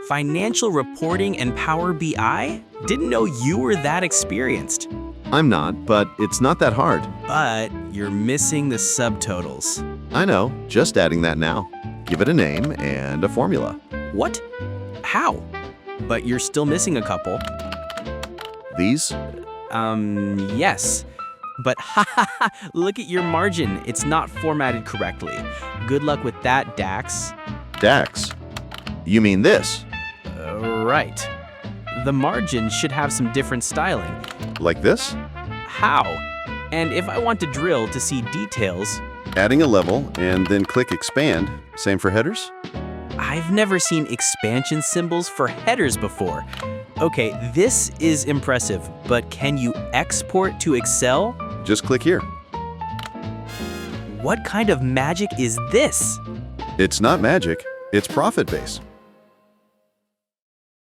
Financial reporting and Power BI? Didn't know you were that experienced. I'm not, but it's not that hard. But you're missing the subtotals. I know, just adding that now. Give it a name and a formula. What? How? But you're still missing a couple. These? Yes. But look at your margin. It's not formatted correctly. Good luck with that, Dax. DAX. You mean this? Right. The margin should have some different styling. Like this? How? And if I want to drill to see details, Adding a level and then click expand. Same for headers? I've never seen expansion symbols for headers before. Okay, this is impressive, but can you export to Excel? Just click here. What kind of magic is this? It's not magic, it's Profitbase.